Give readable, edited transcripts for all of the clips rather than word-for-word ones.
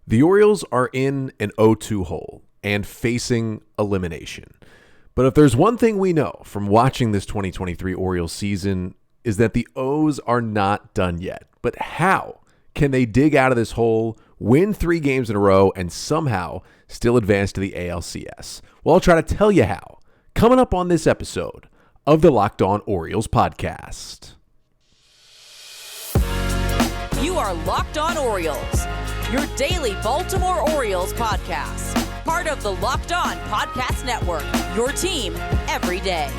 The Orioles are in an 0-2 hole and facing elimination. But if there's one thing we know from watching this 2023 Orioles season is that the O's are not done yet. But how can they dig out of this hole, win 3 games in a row, and somehow still advance to the ALCS? Well, I'll try to tell you how. Coming up on this episode of the Locked On Orioles podcast. You are Locked On Orioles, your daily Baltimore Orioles podcast. Part of the Locked On Podcast Network, your team every day.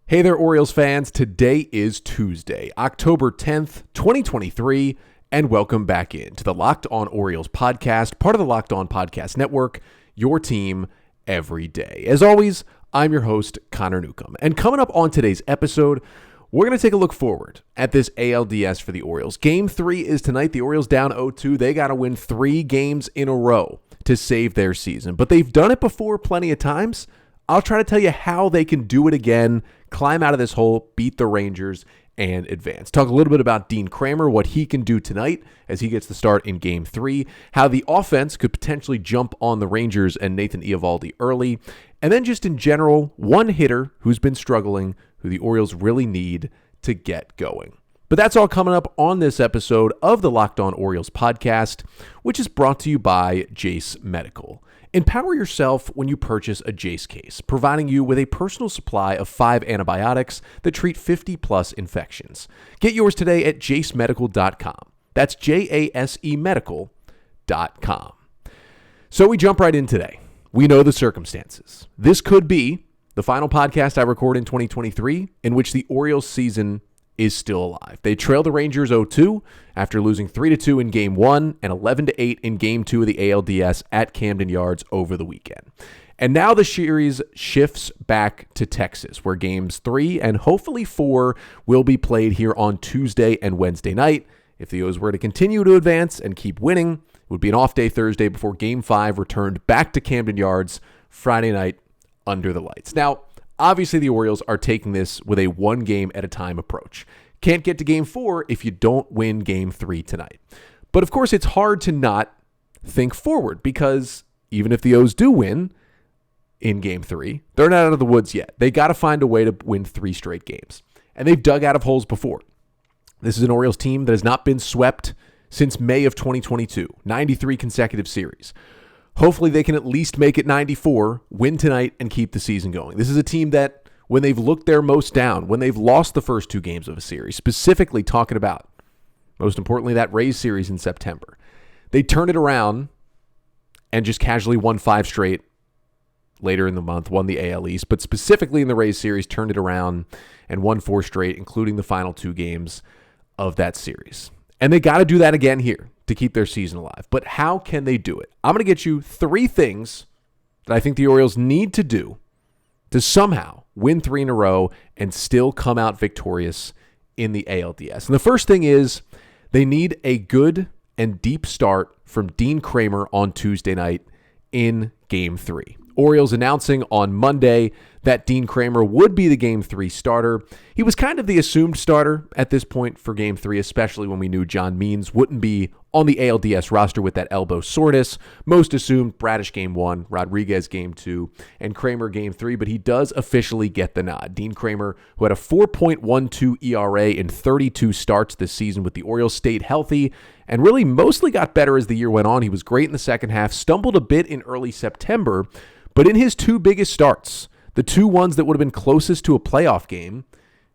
Hey there, Orioles fans. Today is Tuesday, October 10th, 2023, and welcome back into the Locked On Orioles podcast, part of the Locked On Podcast Network, your team every day. As always, I'm your host, Connor Newcomb. And coming up on today's episode, we're going to take a look forward at this ALDS for the Orioles. Game 3 is tonight. The Orioles down 0-2. They got to win 3 games in a row to save their season. But they've done it before plenty of times. I'll try to tell you how they can do it again, climb out of this hole, beat the Rangers, and advance. Talk a little bit about Dean Kremer, what he can do tonight as he gets the start in Game 3, how the offense could potentially jump on the Rangers and Nathan Eovaldi early, and then just in general, one hitter who's been struggling, who the Orioles really need to get going. But that's all coming up on this episode of the Locked On Orioles podcast, which is brought to you by Jase Medical. Empower yourself when you purchase a Jase case, providing you with a personal supply of 5 antibiotics that treat 50-plus infections. Get yours today at jasemedical.com. That's J-A-S-E medical.com. So we jump right in today. We know the circumstances. This could be the final podcast I record in 2023 in which the Orioles season is still alive. They trailed the Rangers 0-2 after losing 3-2 in Game 1 and 11-8 in Game 2 of the ALDS at Camden Yards over the weekend. And now the series shifts back to Texas, where Games 3 and hopefully 4 will be played here on Tuesday and Wednesday night. If the O's were to continue to advance and keep winning, it would be an off day Thursday before Game 5 returned back to Camden Yards Friday night under the lights. Now, obviously the Orioles are taking this with a one game at a time approach. Can't get to Game 4 if you don't win Game 3 tonight. But of course, it's hard to not think forward because even if the O's do win in Game 3, they're not out of the woods yet. They got to find a way to win 3 straight games. And they've dug out of holes before. This is an Orioles team that has not been swept since May of 2022, 93 consecutive series. Hopefully they can at least make it 94, win tonight, and keep the season going. This is a team that, when they've looked their most down, when they've lost the first 2 games of a series, specifically talking about, most importantly, that Rays series in September, they turned it around and just casually won 5 straight later in the month, won the AL East, but specifically in the Rays series, turned it around and won 4 straight, including the final 2 games of that series. And they got to do that again here to keep their season alive. But how can they do it? I'm going to get you 3 things that I think the Orioles need to do to somehow win 3 in a row and still come out victorious in the ALDS. And the first thing is they need a good and deep start from Dean Kremer on Tuesday night in Game 3. Orioles announcing on Monday that Dean Kremer would be the Game 3 starter. He was kind of the assumed starter at this point for Game 3, especially when we knew John Means wouldn't be on the ALDS roster with that elbow soreness. Most assumed Bradish Game 1, Rodriguez Game 2, and Kramer Game 3, but he does officially get the nod. Dean Kremer, who had a 4.12 ERA in 32 starts this season with the Orioles, stayed healthy and really mostly got better as the year went on. He was great in the second half, stumbled a bit in early September, but in his 2 biggest starts, the 2 ones that would have been closest to a playoff game,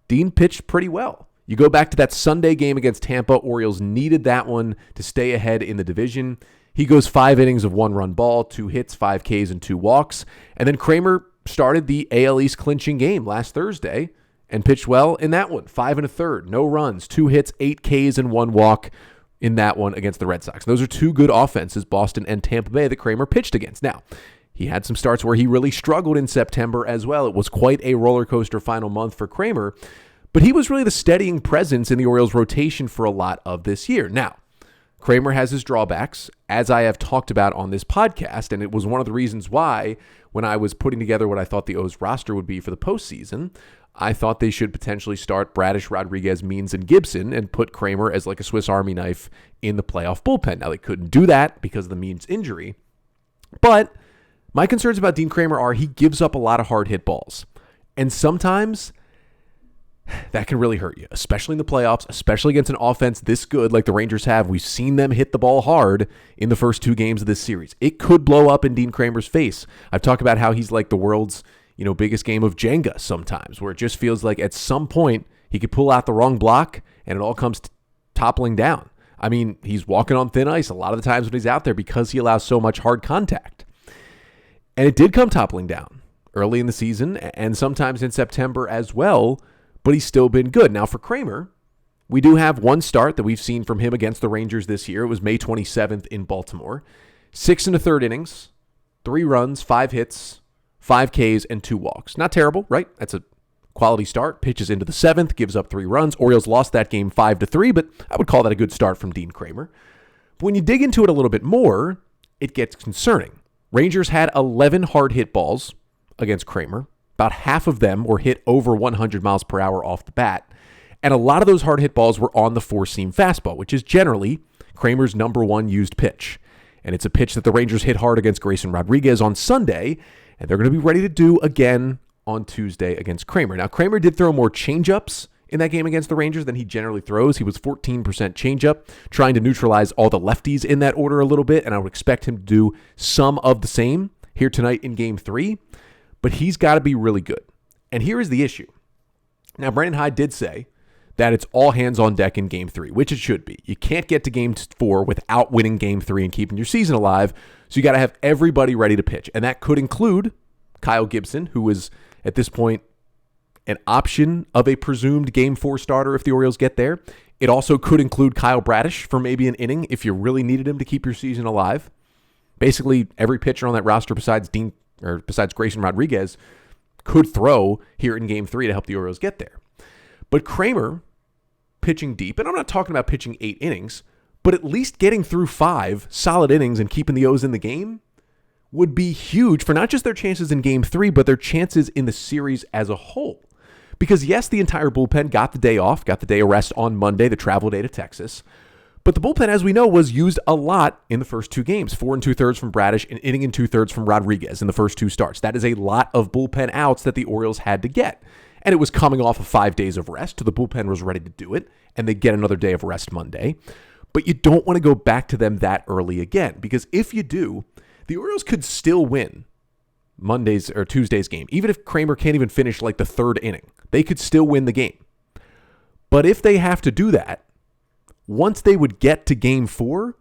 Dean pitched pretty well. You go back to that Sunday game against Tampa, Orioles needed that one to stay ahead in the division. He goes 5 innings of 1-run ball, 2 hits, 5 Ks, and 2 walks. And then Kramer started the AL East clinching game last Thursday and pitched well in that one. 5 1/3, no runs, 2 hits, 8 Ks, and 1 walk in that one against the Red Sox. Those are 2 good offenses, Boston and Tampa Bay, that Kramer pitched against. Now, he had some starts where he really struggled in September as well. It was quite a roller coaster final month for Kramer, but he was really the steadying presence in the Orioles rotation for a lot of this year. Now, Kramer has his drawbacks, as I have talked about on this podcast, and it was one of the reasons why, when I was putting together what I thought the O's roster would be for the postseason, I thought they should potentially start Bradish, Rodriguez, Means, and Gibson and put Kramer as like a Swiss Army knife in the playoff bullpen. Now, they couldn't do that because of the Means injury, but my concerns about Dean Kremer are he gives up a lot of hard hit balls, and sometimes that can really hurt you, especially in the playoffs, especially against an offense this good like the Rangers have. We've seen them hit the ball hard in the first 2 games of this series. It could blow up in Dean Kremer's face. I've talked about how he's like the world's, biggest game of Jenga sometimes, where it just feels like at some point he could pull out the wrong block and it all comes toppling down. I mean, he's walking on thin ice a lot of the times when he's out there because he allows so much hard contact. And it did come toppling down early in the season and sometimes in September as well, but he's still been good. Now for Kramer, we do have one start that we've seen from him against the Rangers this year. It was May 27th in Baltimore. 6 1/3 innings, 3 runs, 5 hits, 5 Ks, and 2 walks. Not terrible, right? That's a quality start. Pitches into the 7th, gives up 3 runs. Orioles lost that game 5-3, but I would call that a good start from Dean Kremer. But when you dig into it a little bit more, it gets concerning. Rangers had 11 hard hit balls against Kramer. About half of them were hit over 100 miles per hour off the bat. And a lot of those hard hit balls were on the 4-seam fastball, which is generally Kramer's number 1 used pitch. And it's a pitch that the Rangers hit hard against Grayson Rodriguez on Sunday, and they're going to be ready to do again on Tuesday against Kramer. Now, Kramer did throw more changeups in that game against the Rangers than he generally throws. He was 14% changeup, trying to neutralize all the lefties in that order a little bit, and I would expect him to do some of the same here tonight in Game 3. But he's got to be really good. And here is the issue. Now, Brandon Hyde did say that it's all hands on deck in Game 3, which it should be. You can't get to Game 4 without winning Game 3 and keeping your season alive, so you got to have everybody ready to pitch. And that could include Kyle Gibson, who is, at this point, an option of a presumed Game 4 starter if the Orioles get there. It also could include Kyle Bradish for maybe an inning if you really needed him to keep your season alive. Basically, every pitcher on that roster besides Grayson Rodriguez could throw here in Game 3 to help the Orioles get there. But Kramer pitching deep, and I'm not talking about pitching 8 innings, but at least getting through 5 solid innings and keeping the O's in the game would be huge for not just their chances in Game 3, but their chances in the series as a whole. Because yes, the entire bullpen got the day off, got the day of rest on Monday, the travel day to Texas. But the bullpen, as we know, was used a lot in the first 2 games. 4 2/3 from Bradish, an inning and 2/3 from Rodriguez in the first 2 starts. That is a lot of bullpen outs that the Orioles had to get. And it was coming off of 5 days of rest, so the bullpen was ready to do it, and they get another day of rest Monday. But you don't want to go back to them that early again, because if you do, the Orioles could still win Monday's or Tuesday's game. Even if Kramer can't even finish like the 3rd inning, they could still win the game. But if they have to do that, once they would get to Game 4,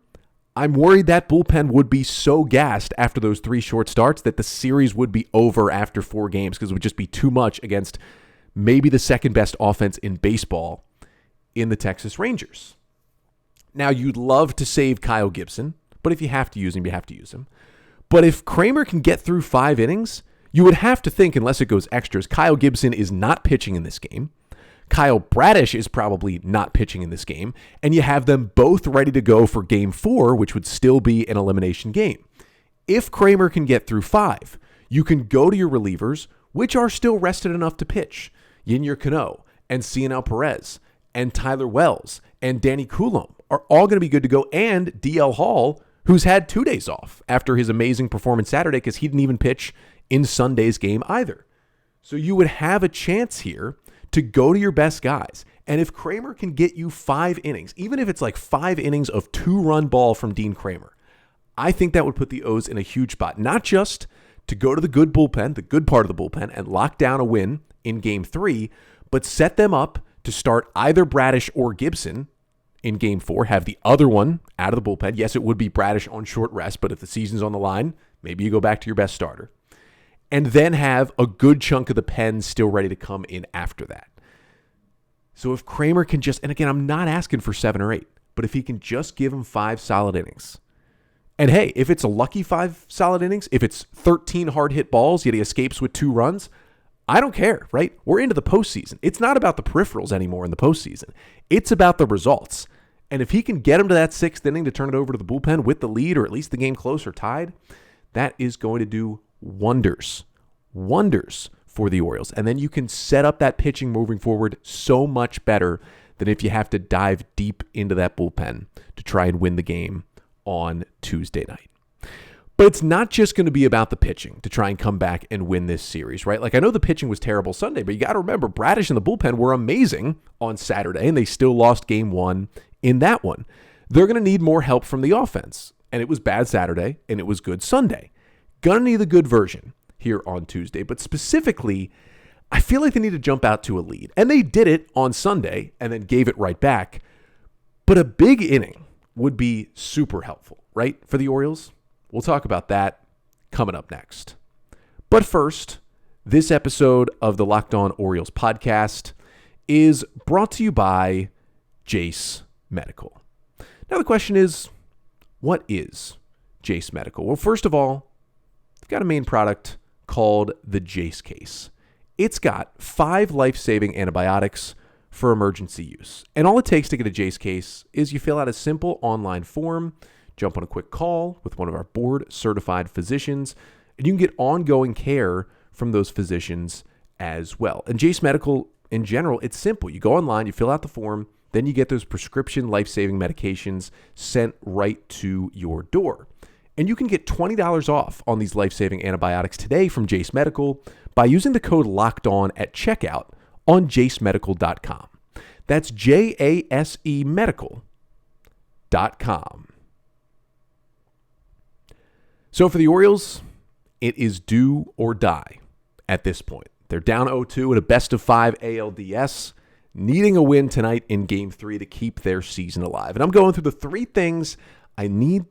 I'm worried that bullpen would be so gassed after those 3 short starts that the series would be over after 4 games because it would just be too much against maybe the second best offense in baseball in the Texas Rangers. Now, you'd love to save Kyle Gibson, but if you have to use him, you have to use him. But if Kramer can get through 5 innings, you would have to think, unless it goes extras, Kyle Gibson is not pitching in this game. Kyle Bradish is probably not pitching in this game, and you have them both ready to go for Game 4, which would still be an elimination game. If Kramer can get through 5, you can go to your relievers, which are still rested enough to pitch. Yinyer Cano and Cionel Perez and Tyler Wells and Danny Coulomb are all going to be good to go, and DL Hall, who's had 2 days off after his amazing performance Saturday because he didn't even pitch in Sunday's game either. So you would have a chance here to go to your best guys. And if Kramer can get you 5 innings, even if it's like 5 innings of 2-run ball from Dean Kremer, I think that would put the O's in a huge spot. Not just to go to the good bullpen, the good part of the bullpen, and lock down a win in Game 3, but set them up to start either Bradish or Gibson in Game 4, have the other one out of the bullpen. Yes, it would be Bradish on short rest, but if the season's on the line, maybe you go back to your best starter. And then have a good chunk of the pen still ready to come in after that. So if Kramer can just, and again, I'm not asking for 7 or 8, but if he can just give him 5 solid innings. And hey, if it's a lucky 5 solid innings, if it's 13 hard hit balls, yet he escapes with 2 runs, I don't care, right? We're into the postseason. It's not about the peripherals anymore in the postseason. It's about the results. And if he can get him to that 6th inning to turn it over to the bullpen with the lead or at least the game close or tied, that is going to do wonders for the Orioles. And then you can set up that pitching moving forward so much better than if you have to dive deep into that bullpen to try and win the game on Tuesday night. But it's not just going to be about the pitching to try and come back and win this series, right? Like, I know the pitching was terrible Sunday, but you got to remember Bradish and the bullpen were amazing on Saturday, and they still lost game 1 in that one. They're going to need more help from the offense, and it was bad Saturday, and it was good Sunday. Going to need the good version here on Tuesday, but specifically, I feel like they need to jump out to a lead, and they did it on Sunday and then gave it right back, but a big inning would be super helpful, right, for the Orioles? We'll talk about that coming up next. But first, this episode of the Locked On Orioles podcast is brought to you by Jase Medical. Now the question is, what is Jase Medical? Well, first of all, they've got a main product called the Jase Case. It's got 5 life-saving antibiotics for emergency use. And all it takes to get a Jase Case is you fill out a simple online form, jump on a quick call with one of our board-certified physicians, and you can get ongoing care from those physicians as well. And Jase Medical, in general, it's simple. You go online, you fill out the form, then you get those prescription life-saving medications sent right to your door. And you can get $20 off on these life-saving antibiotics today from Jase Medical by using the code LOCKEDON at checkout on jasemedical.com. That's JASE Medical.com. So for the Orioles, it is do or die at this point. They're down 0-2 at a best-of-5 ALDS, needing a win tonight in Game 3 to keep their season alive. And I'm going through the 3 things I need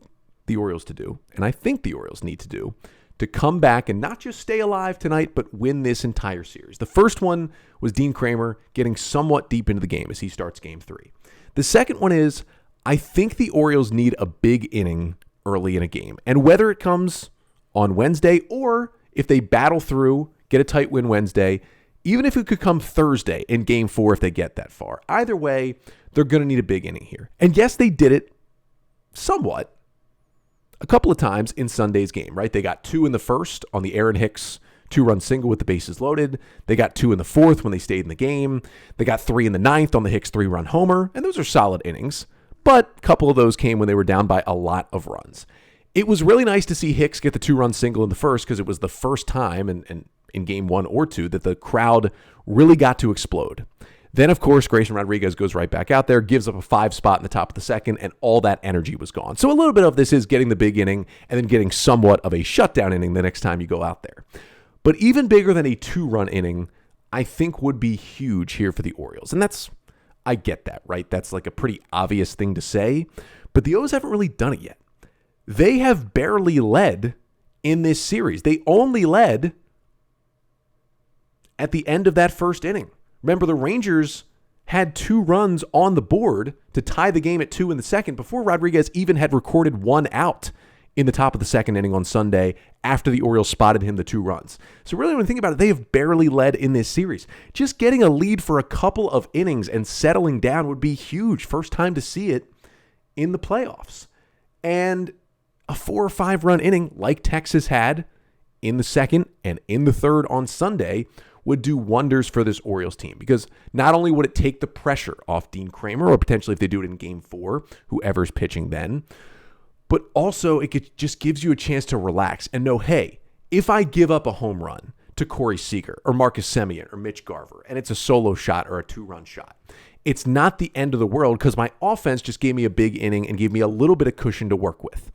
the Orioles to do, and I think the Orioles need to do, to come back and not just stay alive tonight, but win this entire series. The first one was Dean Kremer getting somewhat deep into the game as he starts Game 3. The second one is, I think the Orioles need a big inning early in a game. And whether it comes on Wednesday or if they battle through, get a tight win Wednesday, even if it could come Thursday in Game 4 if they get that far. Either way, they're going to need a big inning here. And yes, they did it somewhat a couple of times in Sunday's game, right? They got 2 in the first on the Aaron Hicks 2-run single with the bases loaded. They got 2 in the fourth when they stayed in the game. They got 3 in the ninth on the Hicks 3-run homer. And those are solid innings. But a couple of those came when they were down by a lot of runs. It was really nice to see Hicks get the 2-run single in the first because it was the first time in Game 1 or 2 that the crowd really got to explode. Then, of course, Grayson Rodriguez goes right back out there, gives up a 5 spot in the top of the second, and all that energy was gone. So a little bit of this is getting the big inning and then getting somewhat of a shutdown inning the next time you go out there. But even bigger than a 2-run inning, I think would be huge here for the Orioles. And I get that, right? That's like a pretty obvious thing to say, but the O's haven't really done it yet. They have barely led in this series. They only led at the end of that first inning. Remember, the Rangers had 2 runs on the board to tie the game at 2 in the second before Rodriguez even had recorded 1 out in the top of the second inning on Sunday after the Orioles spotted him the 2 runs. So really, when you think about it, they have barely led in this series. Just getting a lead for a couple of innings and settling down would be huge. First time to see it in the playoffs. And a 4 or 5 run inning like Texas had in the second and in the third on Sunday would do wonders for this Orioles team, because not only would it take the pressure off Dean Kremer, or potentially if they do it in Game 4, whoever's pitching then, but also it just gives you a chance to relax and know, hey, if I give up a home run to Corey Seager or Marcus Semien or Mitch Garver, and it's a solo shot or a 2-run shot, it's not the end of the world because my offense just gave me a big inning and gave me a little bit of cushion to work with.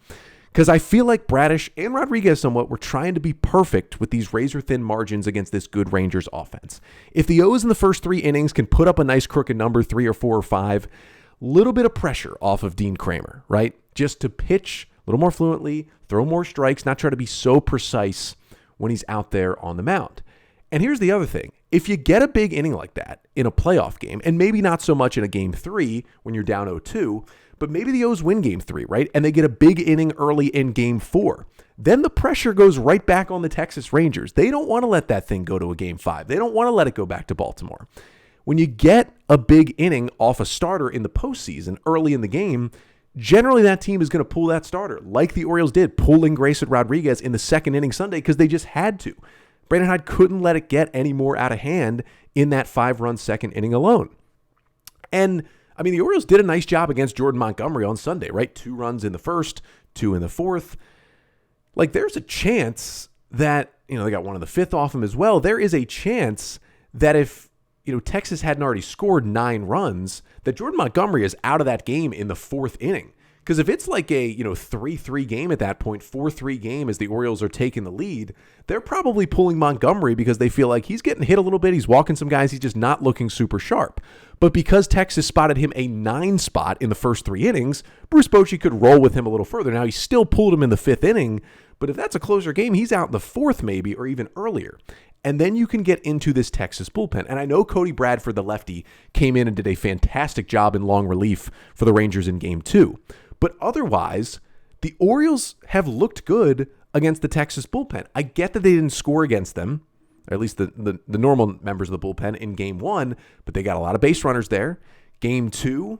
Because I feel like Bradish and Rodriguez somewhat were trying to be perfect with these razor-thin margins against this good Rangers offense. If the O's in the first 3 innings can put up a nice crooked number, 3 or 4 or 5, little bit of pressure off of Dean Kremer, right? Just to pitch a little more fluently, throw more strikes, not try to be so precise when he's out there on the mound. And here's the other thing. If you get a big inning like that in a playoff game, and maybe not so much in a Game 3 when you're down 0-2, but maybe the O's win Game 3, right? And they get a big inning early in Game 4. Then the pressure goes right back on the Texas Rangers. They don't want to let that thing go to a Game 5. They don't want to let it go back to Baltimore. when you get a big inning off a starter in the postseason early in the game, generally that team is going to pull that starter, like the Orioles did, pulling Grayson Rodriguez in the second inning Sunday because they just had to. Brandon Hyde couldn't let it get any more out of hand in that 5-run second inning alone. And, I mean, the Orioles did a nice job against Jordan Montgomery on Sunday, right? 2 runs in the first, 2 in the fourth. Like, there's a chance that, they got one in the fifth off him as well. There is a chance that if, Texas hadn't already scored 9 runs, that Jordan Montgomery is out of that game in the fourth inning. Because if it's like a 3-3 game at that point, 4-3 game as the Orioles are taking the lead, they're probably pulling Montgomery because they feel like he's getting hit a little bit. He's walking some guys. He's just not looking super sharp. But because Texas spotted him a 9 spot in the first 3 innings, Bruce Bochy could roll with him a little further. Now, he still pulled him in the 5th inning, but if that's a closer game, he's out in the 4th maybe or even earlier. And then you can get into this Texas bullpen. And I know Cody Bradford, the lefty, came in and did a fantastic job in long relief for the Rangers in Game 2. But otherwise, the Orioles have looked good against the Texas bullpen. I get that they didn't score against them, or at least the normal members of the bullpen in Game 1, but they got a lot of base runners there. Game 2,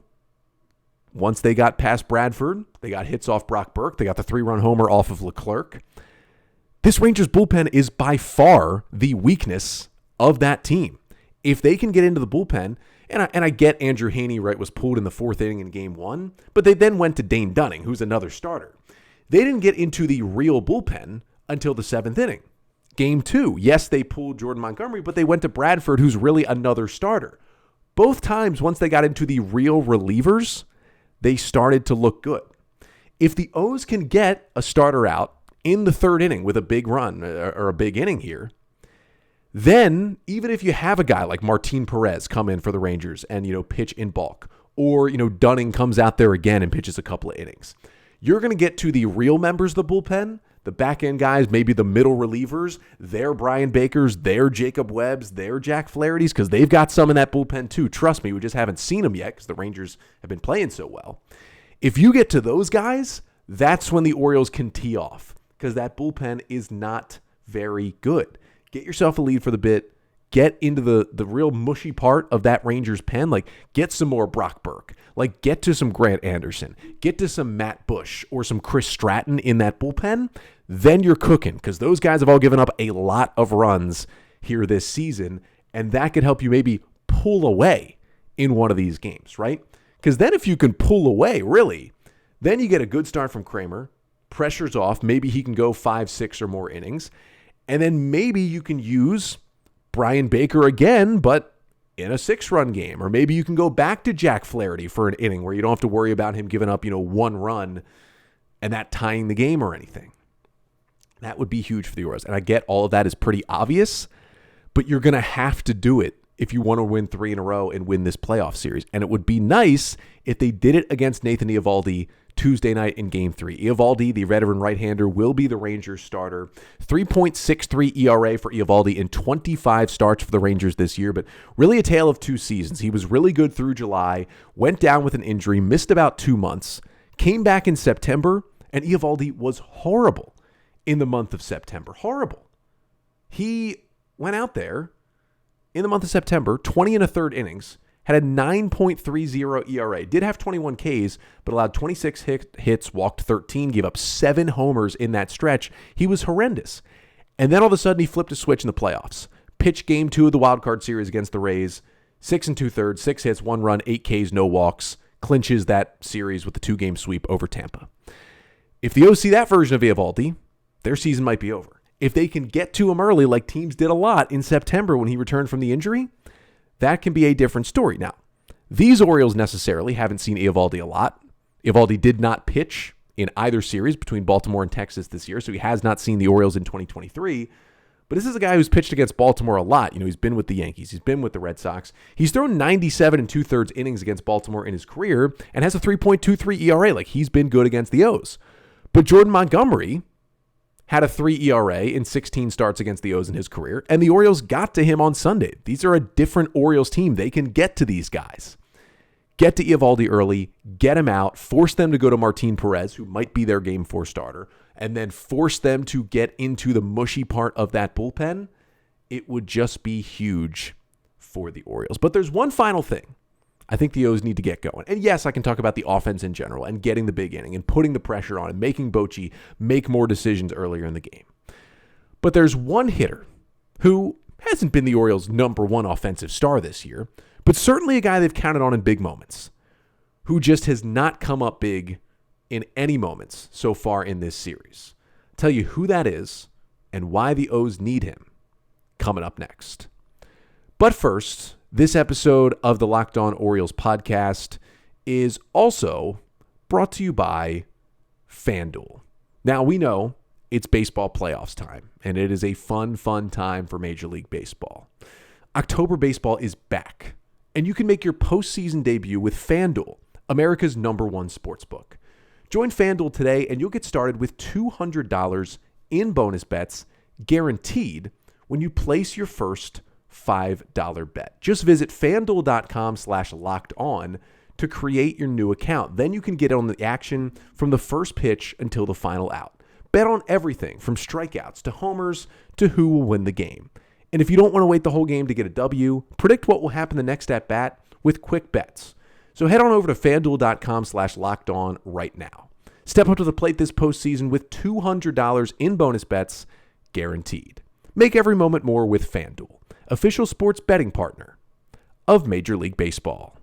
once they got past Bradford, they got hits off Brock Burke. They got the 3-run homer off of Leclerc. This Rangers bullpen is by far the weakness of that team. If they can get into the bullpen, and I get Andrew Haney, right, was pulled in the 4th inning in Game 1, but they then went to Dane Dunning, who's another starter. They didn't get into the real bullpen until the 7th inning. Game 2, yes, they pulled Jordan Montgomery, but they went to Bradford, who's really another starter. Both times, once they got into the real relievers, they started to look good. If the O's can get a starter out in the 3rd inning with a big run or a big inning here, then even if you have a guy like Martin Perez come in for the Rangers and, pitch in bulk, or, Dunning comes out there again and pitches a couple of innings, you're going to get to the real members of the bullpen, the back end guys, maybe the middle relievers, their Brian Bakers, their Jacob Webbs, their Jack Flaherty's, because they've got some in that bullpen too. Trust me, we just haven't seen them yet because the Rangers have been playing so well. If you get to those guys, that's when the Orioles can tee off because that bullpen is not very good. Get yourself a lead for the bit. Get into the real mushy part of that Rangers pen. Like, get some more Brock Burke. Like, get to some Grant Anderson. Get to some Matt Bush or some Chris Stratton in that bullpen. Then you're cooking because those guys have all given up a lot of runs here this season, and that could help you maybe pull away in one of these games, right? Because then if you can pull away, really, then you get a good start from Kramer. Pressure's off. Maybe he can go 5, 6 or more innings. And then maybe you can use Brian Baker again, but in a 6-run game. Or maybe you can go back to Jack Flaherty for an inning where you don't have to worry about him giving up, 1 run and that tying the game or anything. That would be huge for the Orioles. And I get all of that is pretty obvious, but you're going to have to do it if you want to win 3 in a row and win this playoff series. And it would be nice if they did it against Nathan Eovaldi Tuesday night in Game 3. Eovaldi, the veteran right-hander, will be the Rangers starter. 3.63 ERA for Eovaldi in 25 starts for the Rangers this year, but really a tale of 2 seasons. He was really good through July, went down with an injury, missed about 2 months, came back in September, and Eovaldi was horrible in the month of September. Horrible. He went out there in the month of September, 20 1/3 innings, had a 9.30 ERA, did have 21 Ks, but allowed 26 hits, walked 13, gave up 7 homers in that stretch. He was horrendous. And then all of a sudden he flipped a switch in the playoffs. Pitched Game 2 of the wild card series against the Rays, 6 2/3, 6 hits, 1 run, 8 Ks, no walks, clinches that series with the 2-game sweep over Tampa. If the O's see that version of Eovaldi, their season might be over. If they can get to him early, like teams did a lot in September when he returned from the injury, that can be a different story. Now, these Orioles necessarily haven't seen Eovaldi a lot. Eovaldi did not pitch in either series between Baltimore and Texas this year, so he has not seen the Orioles in 2023. But this is a guy who's pitched against Baltimore a lot. He's been with the Yankees. He's been with the Red Sox. He's thrown 97 2/3 innings against Baltimore in his career and has a 3.23 ERA. Like, he's been good against the O's. But Jordan Montgomery had a 3 ERA in 16 starts against the O's in his career, and the Orioles got to him on Sunday. These are a different Orioles team. They can get to these guys. Get to Eovaldi early, get him out, force them to go to Martin Perez, who might be their Game 4 starter, and then force them to get into the mushy part of that bullpen. It would just be huge for the Orioles. But there's one final thing I think the O's need to get going. And yes, I can talk about the offense in general and getting the big inning and putting the pressure on and making Bochy make more decisions earlier in the game. But there's one hitter who hasn't been the Orioles' number one offensive star this year, but certainly a guy they've counted on in big moments, who just has not come up big in any moments so far in this series. I'll tell you who that is and why the O's need him coming up next. But first, this episode of the Locked On Orioles podcast is also brought to you by FanDuel. Now, we know it's baseball playoffs time, and it is a fun time for Major League Baseball. October baseball is back, and you can make your postseason debut with FanDuel, America's #1 sportsbook. Join FanDuel today, and you'll get started with $200 in bonus bets guaranteed when you place your first $5 bet. Just visit FanDuel.com/lockedon to create your new account. Then you can get on the action from the first pitch until the final out. Bet on everything from strikeouts to homers to who will win the game. And if you don't want to wait the whole game to get a W, predict what will happen the next at bat with quick bets. So head on over to FanDuel.com/lockedon right now. Step up to the plate this postseason with $200 in bonus bets guaranteed. Make every moment more with FanDuel, official sports betting partner of Major League Baseball.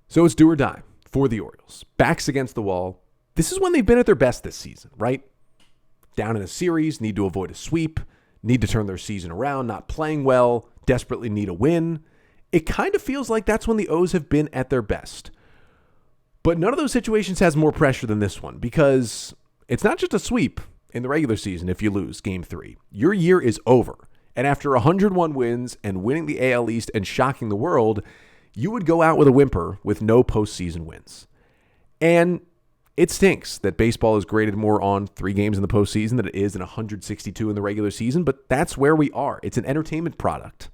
So it's do or die for the Orioles. Backs against the wall. This is when they've been at their best this season, right? Down in a series, need to avoid a sweep, need to turn their season around, not playing well, desperately need a win. It kind of feels like that's when the O's have been at their best. But none of those situations has more pressure than this one, because it's not just a sweep in the regular season if you lose Game 3. Your year is over. And after 101 wins and winning the AL East and shocking the world, you would go out with a whimper with no postseason wins. And it stinks that baseball is graded more on 3 games in the postseason than it is in 162 in the regular season, but that's where we are. It's an entertainment product.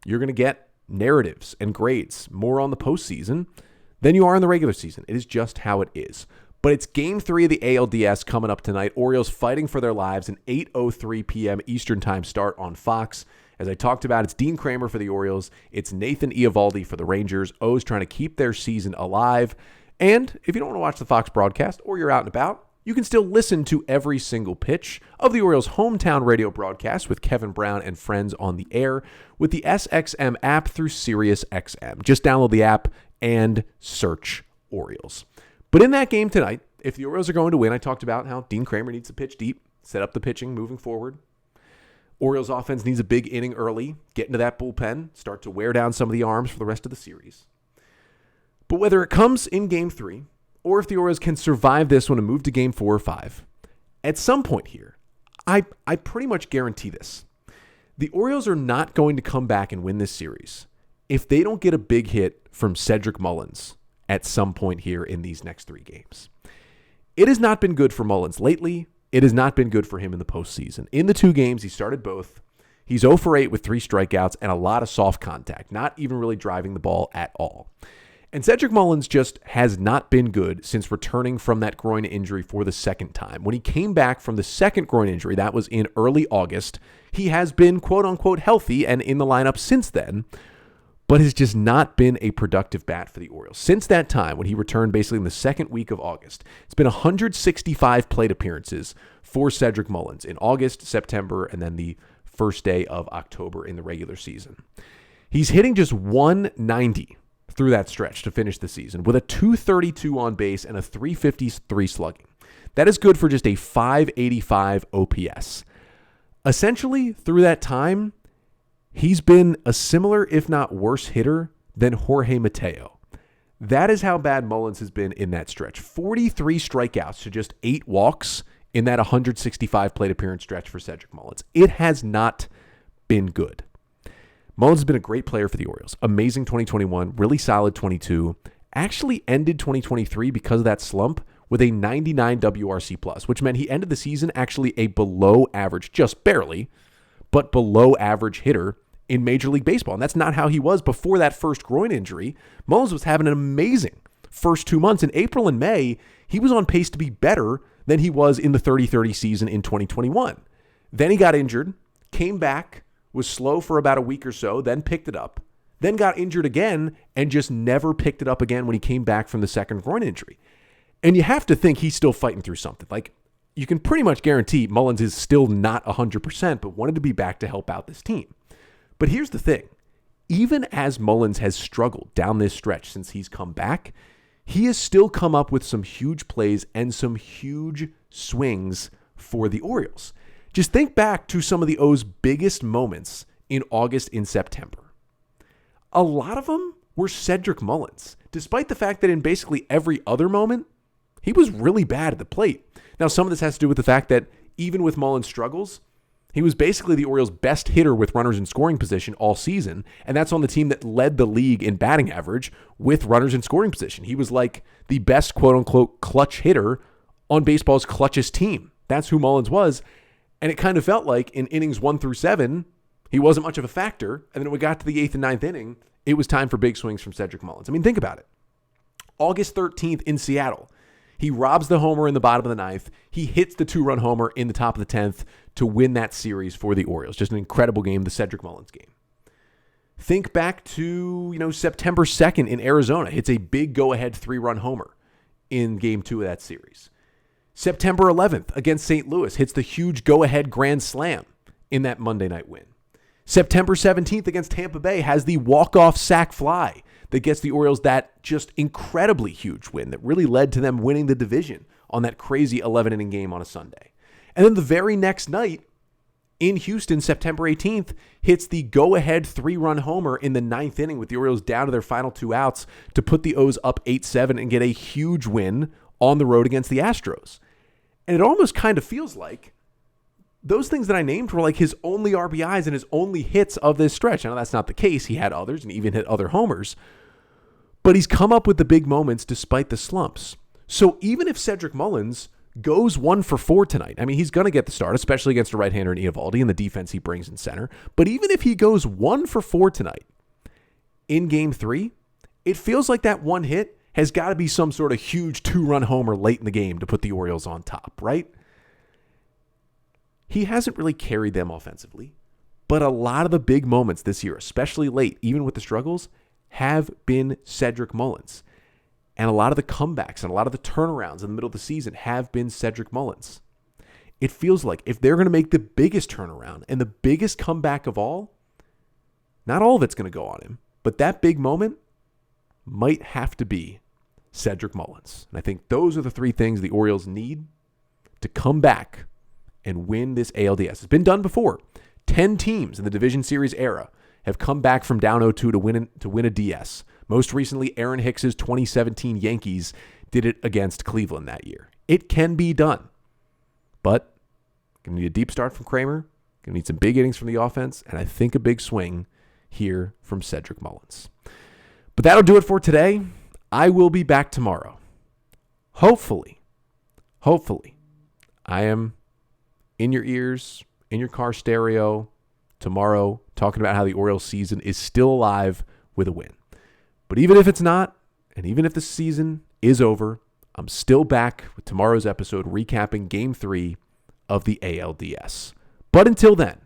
You're going to get narratives and grades more on the postseason than you are in the regular season. It is just how it is. But it's Game 3 of the ALDS coming up tonight. Orioles fighting for their lives, an 8:03 p.m. Eastern Time start on Fox. As I talked about, it's Dean Kremer for the Orioles. It's Nathan Eovaldi for the Rangers. O's trying to keep their season alive. And if you don't want to watch the Fox broadcast or you're out and about, you can still listen to every single pitch of the Orioles' hometown radio broadcast with Kevin Brown and friends on the air with the SXM app through SiriusXM. Just download the app and search Orioles. But in that game tonight, if the Orioles are going to win, I talked about how Dean Kremer needs to pitch deep, set up the pitching moving forward. Orioles offense needs a big inning early, get into that bullpen, start to wear down some of the arms for the rest of the series. But whether it comes in Game 3, or if the Orioles can survive this one and move to Game 4 or 5, at some point here, I pretty much guarantee this. The Orioles are not going to come back and win this series if they don't get a big hit from Cedric Mullins at some point here in these next 3 games. It has not been good for Mullins lately. It has not been good for him in the postseason. In the 2 games, he started both. He's 0 for 8 with 3 strikeouts and a lot of soft contact, not even really driving the ball at all. And Cedric Mullins just has not been good since returning from that groin injury for the second time. When he came back from the second groin injury, that was in early August, he has been quote-unquote healthy and in the lineup since then, but has just not been a productive bat for the Orioles. Since that time, when he returned basically in the second week of August, it's been 165 plate appearances for Cedric Mullins in August, September, and then the first day of October in the regular season. He's hitting just 190 through that stretch to finish the season with a 232 on base and a 353 slugging. That is good for just a 585 OPS. Essentially, through that time, he's been a similar, if not worse, hitter than Jorge Mateo. That is how bad Mullins has been in that stretch. 43 strikeouts to just 8 walks in that 165 plate appearance stretch for Cedric Mullins. It has not been good. Mullins has been a great player for the Orioles. Amazing 2021, really solid 22. Actually ended 2023 because of that slump with a 99 WRC+, which meant he ended the season actually a below average, just barely, but below average hitter in Major League Baseball. And that's not how he was before that first groin injury. Mullins was having an amazing first 2 months. In April and May, he was on pace to be better than he was in the 30-30 season in 2021. Then he got injured, came back, was slow for about a week or so, then picked it up, then got injured again, and just never picked it up again when he came back from the second groin injury. And you have to think he's still fighting through something. Like, you can pretty much guarantee Mullins is still not 100%, but wanted to be back to help out this team. But here's the thing. Even as Mullins has struggled down this stretch since he's come back, he has still come up with some huge plays and some huge swings for the Orioles. Just think back to some of the O's biggest moments in August and September. A lot of them were Cedric Mullins, despite the fact that in basically every other moment, he was really bad at the plate. Now, some of this has to do with the fact that even with Mullins' struggles, he was basically the Orioles' best hitter with runners in scoring position all season, and that's on the team that led the league in batting average with runners in scoring position. He was like the best quote-unquote clutch hitter on baseball's clutchest team. That's who Mullins was, and it kind of felt like in innings 1 through 7, he wasn't much of a factor, and then when we got to the 8th and 9th inning, it was time for big swings from Cedric Mullins. I mean, think about it. August 13th in Seattle, he robs the homer in the bottom of the 9th. He hits the 2-run homer in the top of the 10th to win that series for the Orioles. Just an incredible game, the Cedric Mullins game. Think back to, September 2nd in Arizona. Hits a big go-ahead 3-run homer in game 2 of that series. September 11th against St. Louis. Hits the huge go-ahead grand slam in that Monday night win. September 17th against Tampa Bay has the walk-off sac fly that gets the Orioles that just incredibly huge win that really led to them winning the division on that crazy 11-inning game on a Sunday. And then the very next night in Houston, September 18th, hits the go-ahead 3-run homer in the 9th inning with the Orioles down to their final 2 outs to put the O's up 8-7 and get a huge win on the road against the Astros. And it almost kind of feels like those things that I named were like his only RBIs and his only hits of this stretch. I know that's not the case. He had others and even hit other homers. But he's come up with the big moments despite the slumps. So even if Cedric Mullins goes 1 for 4 tonight, I mean, he's going to get the start, especially against a right-hander in Eovaldi and the defense he brings in center. But even if he goes 1 for 4 tonight in game 3, it feels like that one hit has got to be some sort of huge 2-run homer late in the game to put the Orioles on top, right? He hasn't really carried them offensively, but a lot of the big moments this year, especially late, even with the struggles, have been Cedric Mullins. And a lot of the comebacks and a lot of the turnarounds in the middle of the season have been Cedric Mullins. It feels like if they're going to make the biggest turnaround and the biggest comeback of all, not all of it's going to go on him, but that big moment might have to be Cedric Mullins. And I think those are the 3 things the Orioles need to come back and win this ALDS. It's been done before. 10 teams in the Division Series era have come back from down 0-2 to win a DS. Most recently, Aaron Hicks's 2017 Yankees did it against Cleveland that year. It can be done. But going to need a deep start from Kramer. Going to need some big innings from the offense. And I think a big swing here from Cedric Mullins. But that'll do it for today. I will be back tomorrow. Hopefully, I am in your ears, in your car stereo tomorrow, talking about how the Orioles season is still alive with a win. But even if it's not, and even if the season is over, I'm still back with tomorrow's episode recapping Game 3 of the ALDS. But until then,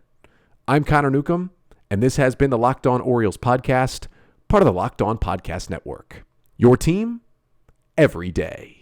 I'm Connor Newcomb, and this has been the Locked On Orioles podcast, part of the Locked On Podcast Network. Your team every day.